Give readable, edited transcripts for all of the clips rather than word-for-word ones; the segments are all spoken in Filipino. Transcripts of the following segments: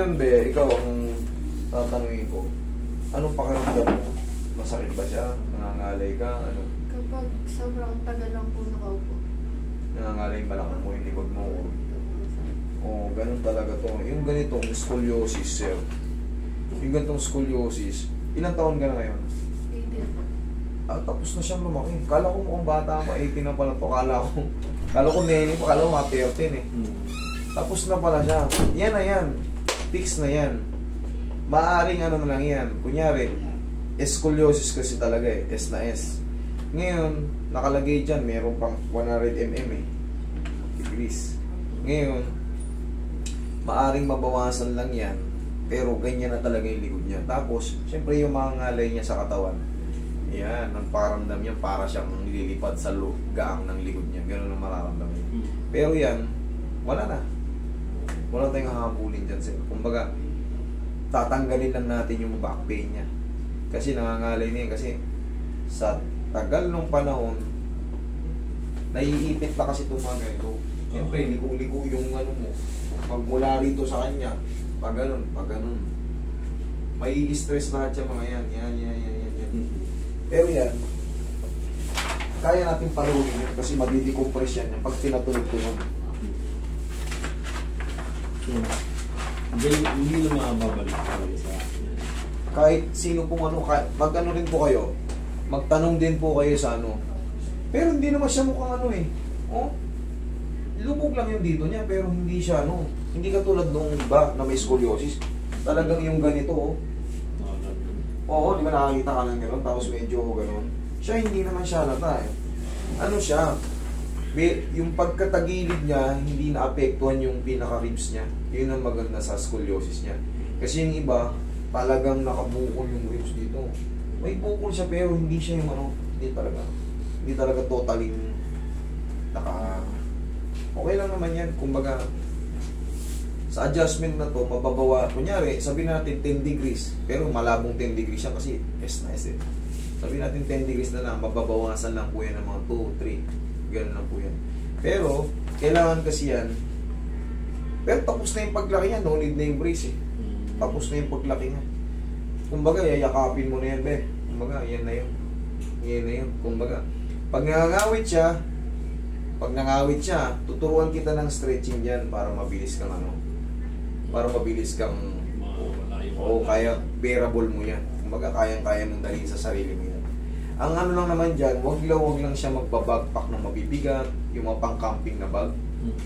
Ngayon, be, ikaw ang tatanungin ko. Anong pakiramdam mo? Masakit ba siya? Nangangalay ka? Ano? Kapag sobrang tagal lang po nakaupo. Nangangalay yung balakang mo, yung likod mo. Oo, ganun talaga to. Yung ganitong scoliosis, sir. Yung ganitong scoliosis, ilang taon ka na ngayon? 18. Tapos na siyang lumaki. Kala ko mukhang bata pa, 18 na pala to. Kala ko nene pa, kala ko mga 13 eh. Tapos na pala siya. Yan na yan. Fix na yan. Maaring ano na lang yan. Kunyari, scoliosis kasi talaga eh. S na S. Ngayon, nakalagay dyan, meron pang 100 mm eh. Degrees. Ngayon, maaring mabawasan lang yan. Pero ganyan na talaga yung likod niya. Tapos, syempre yung mga ngalay niya sa katawan. Yan, ang paramdam niya para siyang nililipad sa gaang ng likod niya. Ganun ang mararamdaman niya. Pero yan, wala na. Wala tayong hahabulin dyan. Kumbaga, tatanggalin lang natin yung back pain niya. Kasi nangangalay na yan. Kasi sa tagal ng panahon, naiipit na kasi itong mga ganito. Siyempre, ligo-ligo yung ano mo. Magmula rito sa kanya, pag ganun. May stress lahat siya mga yan. Yan. Pero yan, kaya natin paruhin yun kasi magdi-decompress yan pag tinatulog-tulog. Hindi na makababalik sa Kahit sino pong ano, mag-ano rin po kayo, magtanong din po kayo sa ano. Pero hindi naman siya mukhang ano eh. Oh, lubog lang yung dito niya pero hindi siya ano. Hindi katulad nung iba na may scoliosis. Talagang yung ganito oh. Oo, di ba nakakita ka ng gano'n, tapos medyo gano'n. Siya hindi naman siya nata eh. Ano siya, yung pagkatagilid niya, hindi naapektuhan yung pinaka-ribs niya. Yun ang maganda sa scoliosis niya. Kasi yung iba, talagang nakabukol yung ribs dito. May bukol siya pero hindi siya yung ano, hindi talaga totally okay lang naman yan. Kumbaga, sa adjustment na to, mababawa, kunyari, sabihin natin 10 degrees, pero malabong 10 degrees siya kasi S na S eh. Sabihin natin 10 degrees na lang, mababawasan lang po yan ng mga 2, 3, gano'n lang po yan. Pero, kailangan kasi yan, pero tapos na yung paglaki niya, no need na yung brace eh. Tapos na yung paglaki niya. Kumbaga, yayakapin mo na yan, be. Kumbaga, yan na yun. Yan na yun. Kumbaga, pag nangangawit siya, tuturuan kita ng stretching dyan para mabilis kang ano, kaya bearable mo yan. Kumbaga, kayang-kaya mong dalhin sa sarili mo yan. Ang ano lang naman dyan, wag lang siya magbabagpack ng mabibigat, yung mga pang-camping na bag.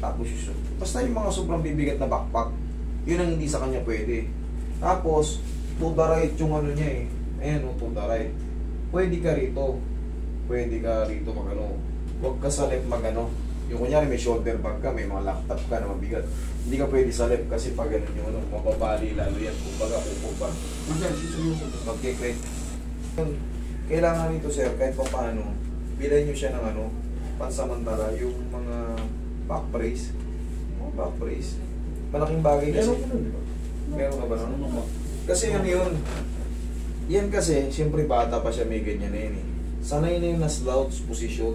Tapos, basta yung mga sobrang bibigat na backpack, yun ang hindi sa kanya pwede. Tapos, to the right yung ano niya eh. Ayan o, to the right. Pwede ka rito magano. Huwag ka sa left magano. Yung kunyari may shoulder bag ka, may mga laptop ka na mabigat. Hindi ka pwede sa left kasi pag ganun yung ano, mababali lalo yan. Kumbaga, upog ba. Magkikret. Kailangan nito sir, kahit pa paano, bilhin nyo siya ng ano, pansamantala, yung mga back brace. Back brace. Malaking bagay kasi. Meron ka ba nun? Kasi yun. Yan kasi, siyempre bata pa siya, may ganyan na yun eh. Sanay na yun na slouch position.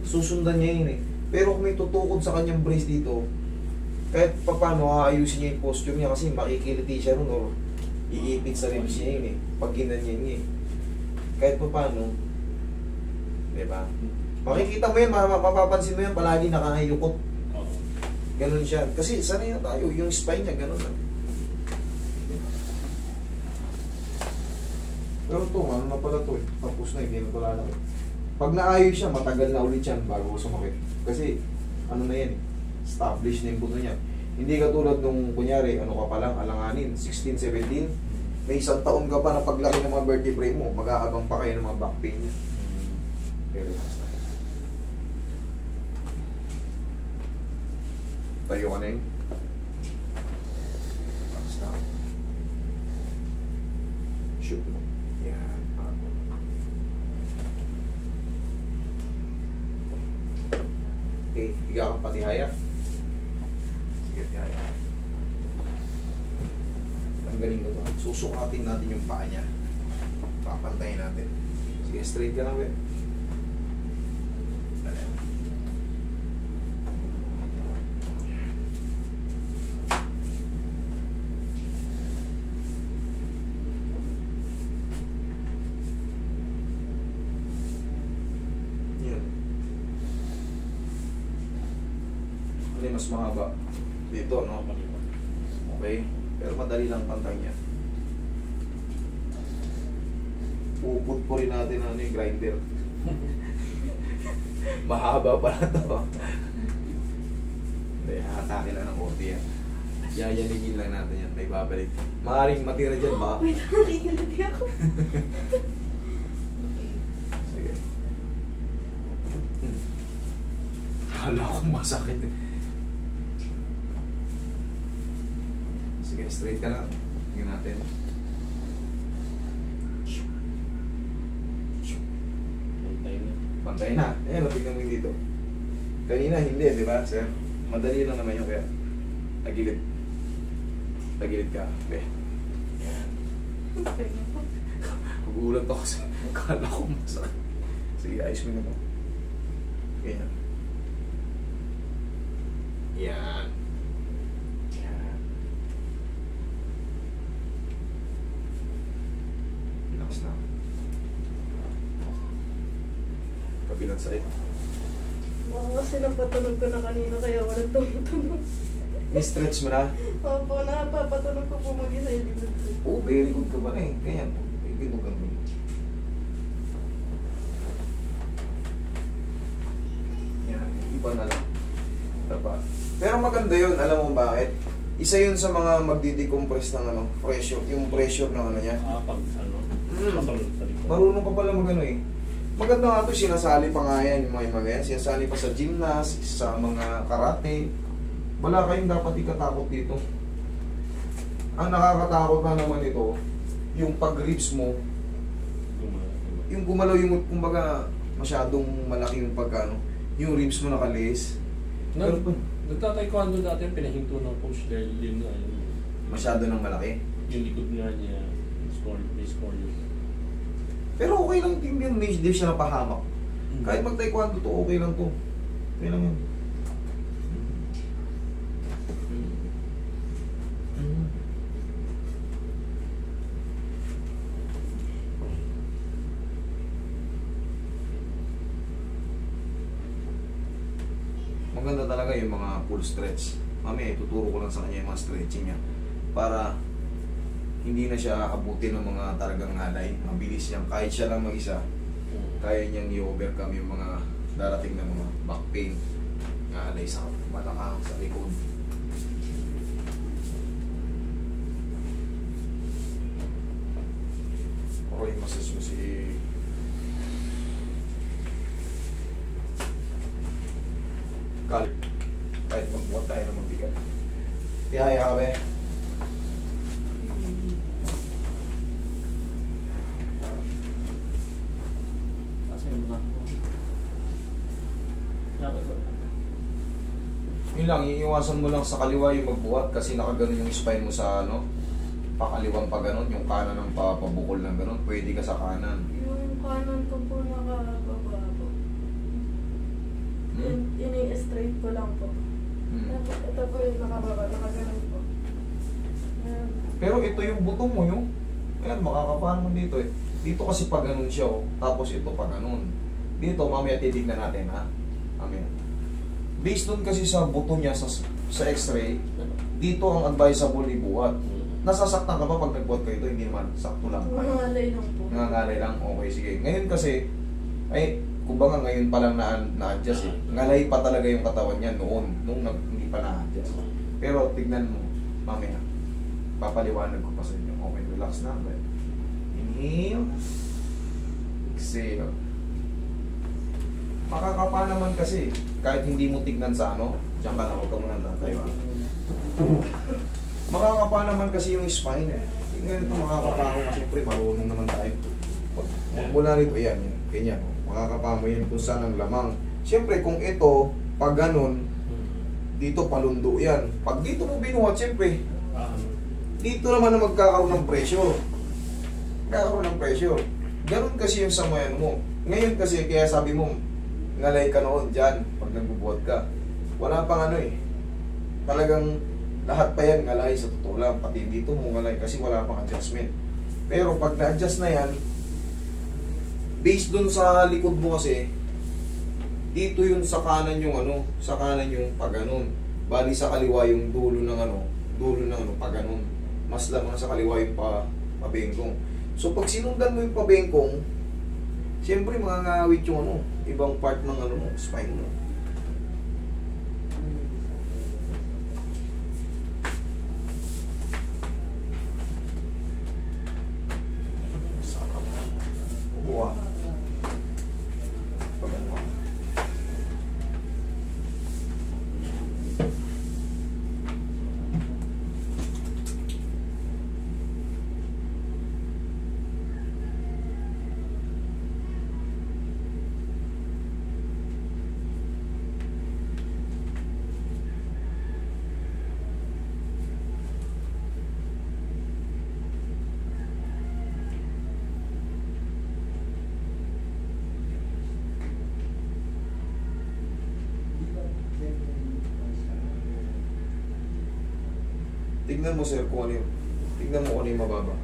Susundan niya yun eh. Pero kung may tutukod sa kanyang brace dito, kahit pa paano aayusin niya yung posture niya kasi makikiliti siya nun or iipit sa ribs niya yun eh. Pag ginanyan niya eh. Kahit pa paano, diba? Makikita mo yan, mapapansin mo yan, palagi nakahayukot. Ganun siya. Kasi sanay na tayo, yung spine niya, ganun lang. Pero ito, ano na pala ito eh. Tapos na, hindi na pala na. Pag naayos siya, matagal na ulit yan bago sumakit. Kasi, ano na yan eh, established na yung buto niya. Hindi katulad nung, kunyari, ano ka pa lang, alanganin, 16, 17, may isang taon ka pa na paglaki ng mga vertebrae mo, mag-aabang pa kayo ng mga back pain niya. Pero, tayo ka na yun. Shoot mo. Yan. Okay, higa kang patihaya. Sige, tihaya. Tanggalin ko ito. Susukatin natin yung paa niya. Papantayin natin. Sige, straight ka lang, we. yung mas mahaba? Dito, no? Okay. Pero madali lang pantay niya. Upot po rin natin ano yung grinder. Mahaba pala to. Hindi, hatake lang ng konti yan. Yayanigin lang natin yan. May babalik. Maaaring matira dyan ba? Wait, nakikinig ako. Sige. Hala ko masakit. Sige, straight ka lang. Tingnan natin. Pantay na. Ayan, tignan mo yung dito. Kanina hindi, di ba, sir? Madali lang naman yung kaya. Tagilid. Tagilid ka. Okay. Ayan. Pagulat ako sa kala ko masakit. Sige, ayos mo na mo. Ganyan. Yan. Yan. Relax na. Kabilang side. Baka kasi napatunog ko na kanina kaya walang tumutunog. I-stretch mo na. Opo, napapatunog ko po mag-isa yung likod ko. Oh, very good ka ba na eh. Ganyan. Very good ka ba. Yan. Iba na lang. Tapa. Pero maganda yun. Alam mo bakit? Isa yun sa mga magdi-decompress ng ano, pressure. Yung pressure ng ano niya. Pag ano, patulog sa likod. Marunong ka pala magano eh. Maganda nga ito, sinasali pa nga yan, yung mga yan. Sinasali pa sa gymnast, sa mga karate. Wala kayong dapat ikatakot dito. Ang nakakatakot na naman ito, yung pag-ribs mo, yung gumalaw yung, kumbaga, masyadong malaki yung pagkano, yung ribs mo nakaliis. Nagtataekwondo dati, pinahinto ng coach dahil yun na yun. Masyado nang malaki. Yung likod nga niya, may score yun. Pero okay lang din yun, hindi siya napahamak. Kahit mag-taekwondo to, okay lang to. Okay lang yun. Maganda talaga yung mga full stretch. Mamaya ituturo ko lang sa kanya yung mga stretching niya para hindi na siya abutin ng mga talagang ngalay. Mabilis niyang, kahit siya lang mag-isa, kaya niyang i-overcome yung mga darating na mga back pain, ngalay sa balakang, sa likod. Okay, massage mo si Kal. Kahit magbuhat tayo ng mabigat. Tihaya ka ba eh? Yun lang, iiwasan mo lang sa kaliwa yung magbuhat kasi nakaganon yung spine mo sa ano, pakaliwang pa ganon, yung kanan ng papabukol ng ganon, pwede ka sa kanan. Yung kanan ko po nakababa po. Ini-straight ko lang po. Ito po yung nakababa, nakaganon po. Ayan. Pero ito yung buto mo yung, ayan, makakapaan mo dito eh. Dito kasi pa ganon siya oh, tapos ito pa ganon. Dito, mamaya titignan natin ha. Mamaya. Based doon kasi sa buto niya sa x-ray, dito ang advisable ibuhat. Nasasaktan ka ba pag nagbuhat ka ito? Hindi naman, sakto lang. Nangangalay lang po. Nangangalay lang? Okay, sige. Ngayon kasi, ay, kumbaga ngayon pa lang na-adjust eh. Ngalay pa talaga yung katawan niya noon, nung hindi pa na-adjust. Pero tignan mo, mamaya, papaliwanag ko pa sa inyo. Okay, relax na. Inhale. Exhale. Makakapa naman kasi, kahit hindi mo tignan sa ano, diyan ka na, huwag ka muna tayo. Makakapa naman kasi yung spine eh. Ganito makakapa ko kasi siyempre marunong naman tayo. Mula rito, yan, ganyan. Makakapa mo yan kung saan ang lamang. Siyempre kung ito, pag ganun, dito palundo yan. Pag dito mo binuhat, siyempre, dito naman na magkakaroon ng pressure. Magkakaroon ng pressure. Ganun kasi yung samayan mo. Ngayon kasi, kaya sabi mo, ngalay ka noon dyan pag nagbubuhat ka. Wala pang ano eh. Talagang lahat pa yan ngalay sa totoo lang. Pati dito mo ngalay kasi wala pang adjustment. Pero pag na-adjust na yan, based dun sa likod mo kasi, dito yun sa kanan yung ano, sa kanan yung pag ganun. Bali sa kaliwa yung dulo ng pag ganun. Mas lamang sa kaliwa yung pabengkong. So pag sinundan mo yung pabengkong, siyempre mangangawit yung ibang part ng spine mo. Buwa. Pagano. Tignan mo sir kung ano yung, tignan mo kung ano yung mababa.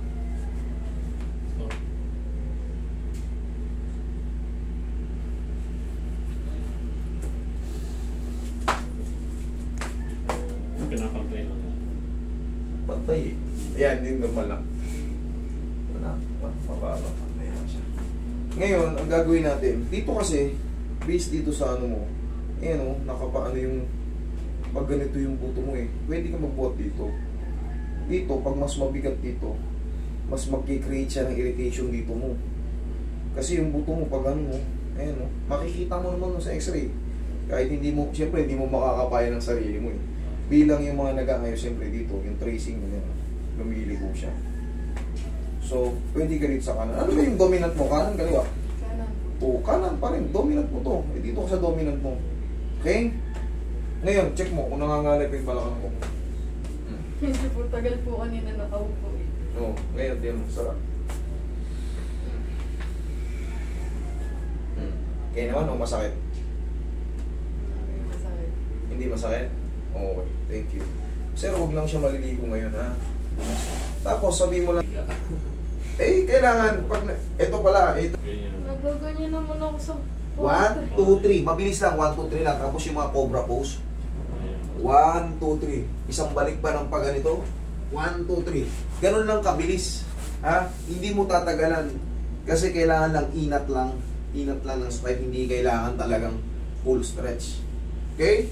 Pinapantay lang. Pantay eh. Ayan, hindi normal lang. Wala, mababa. Pantay lang siya. Ngayon, ang gagawin natin, dito kasi, based dito sa mo, ayan nakapaano yung, pag ganito yung buto mo pwede ka magbuhat dito. Dito, pag mas mabigat dito, mas mag-create siya ng irritation dito mo. Kasi yung buto mo, pag ayan makikita mo naman sa x-ray. Kahit hindi mo, siyempre hindi mo makakapaya ng sarili mo Bilang yung mga nag-aayos, siyempre dito, yung tracing mo lumili po siya. So, pwede ka dito sa kanan. Ano ba yung dominant mo? Kanan, kaliwa? Kanan. O, kanan pa rin. Dominant mo to. Dito ka sa dominant mo. Okay? Ngayon, check mo kung nangangalay pa yung balakang ko. Hindi po, tagal po kanina nakaupo Oo, ngayon, din mo. Sarap. Kaya naman, masakit. Masakit. Hindi masakit? Okay, thank you. Sir, huwag lang siya maliligo ngayon, ha? Tapos, sabi mo lang, kailangan, ito pala, ito. Nagaganyan naman ako sa 1, 2, 3. Mabilis lang, 1, 2, 3 lang. Tapos yung mga cobra pose. 1, 2, 3. Isang balik pa ng pagganito. 1, 2, 3. Ganun lang kabilis. Ha? Hindi mo tatagalan. Kasi kailangan lang inat lang. Inat lang ng spine. Hindi kailangan talagang full stretch. Okay?